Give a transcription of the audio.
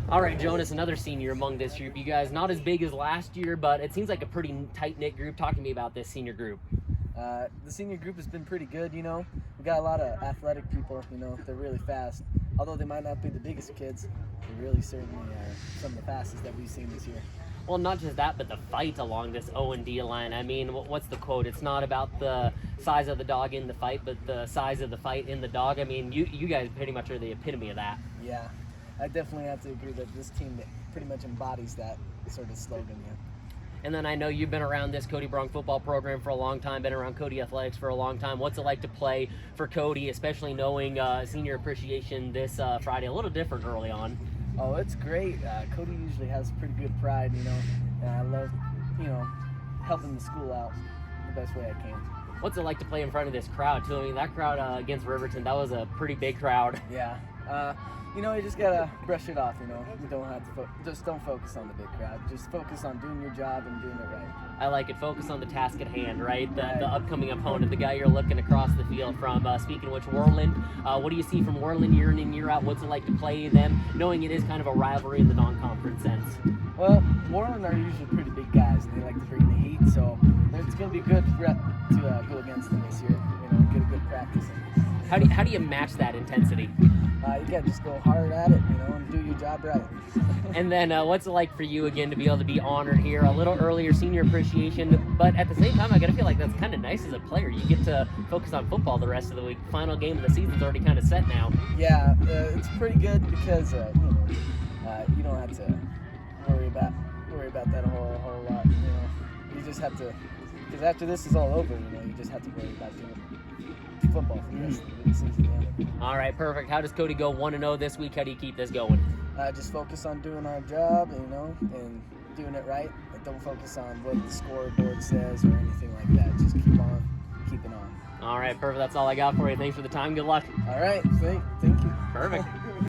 All right, Jonas, another senior among this group. You guys not as big as last year, but it seems like a pretty tight-knit group. Talk to me about this senior group. The senior group has been pretty good, We got a lot of athletic people, They're really fast. Although they might not be the biggest kids, they really certainly are some of the fastest that we've seen this year. Well, not just that, but the fight along this O&D line. I mean, what's the quote? It's not about the size of the dog in the fight, but the size of the fight in the dog. I mean, you guys pretty much are the epitome of that. Yeah, I definitely have to agree that this team pretty much embodies that sort of slogan, And then I know you've been around this Cody Bronc football program for a long time, been around Cody Athletics for a long time. What's it like to play for Cody, especially knowing senior appreciation this Friday, a little different early on? Oh, it's great. Cody usually has pretty good pride, and I love, helping the school out the best way I can. What's it like to play in front of this crowd, too? I mean, that crowd against Riverton, that was a pretty big crowd. Yeah. You just gotta brush it off, You don't have to just don't focus on the big crowd. Just focus on doing your job and doing it right. I like it. Focus on the task at hand, right? Right. The upcoming opponent, the guy you're looking across the field from. Speaking of which, Worland, what do you see from Worland year in and year out? What's it like to play them, knowing it is kind of a rivalry in the non-conference sense? Well, Worland are usually pretty big guys, and they like to bring the heat, so it's going to be good to go against them this year, get a good practice in. How do you match that intensity? You got to just go hard at it, and do your job right. And then what's it like for you, again, to be able to be honored here a little earlier, senior appreciation, but at the same time, I got to feel like that's kind of nice as a player. You get to focus on football the rest of the week. Final game of the season's already kind of set now. Yeah, it's pretty good because, you don't have to worry about that a whole lot, You just have to, because after this is all over, you just have to worry about doing football for the rest of the season. All right, perfect. How does Cody go 1-0 this week? How do you keep this going? Just focus on doing our job, and doing it right. Don't focus on what the scoreboard says or anything like that. Just keep on keeping on. All right, perfect. That's all I got for you. Thanks for the time. Good luck. All right, thank you. Perfect.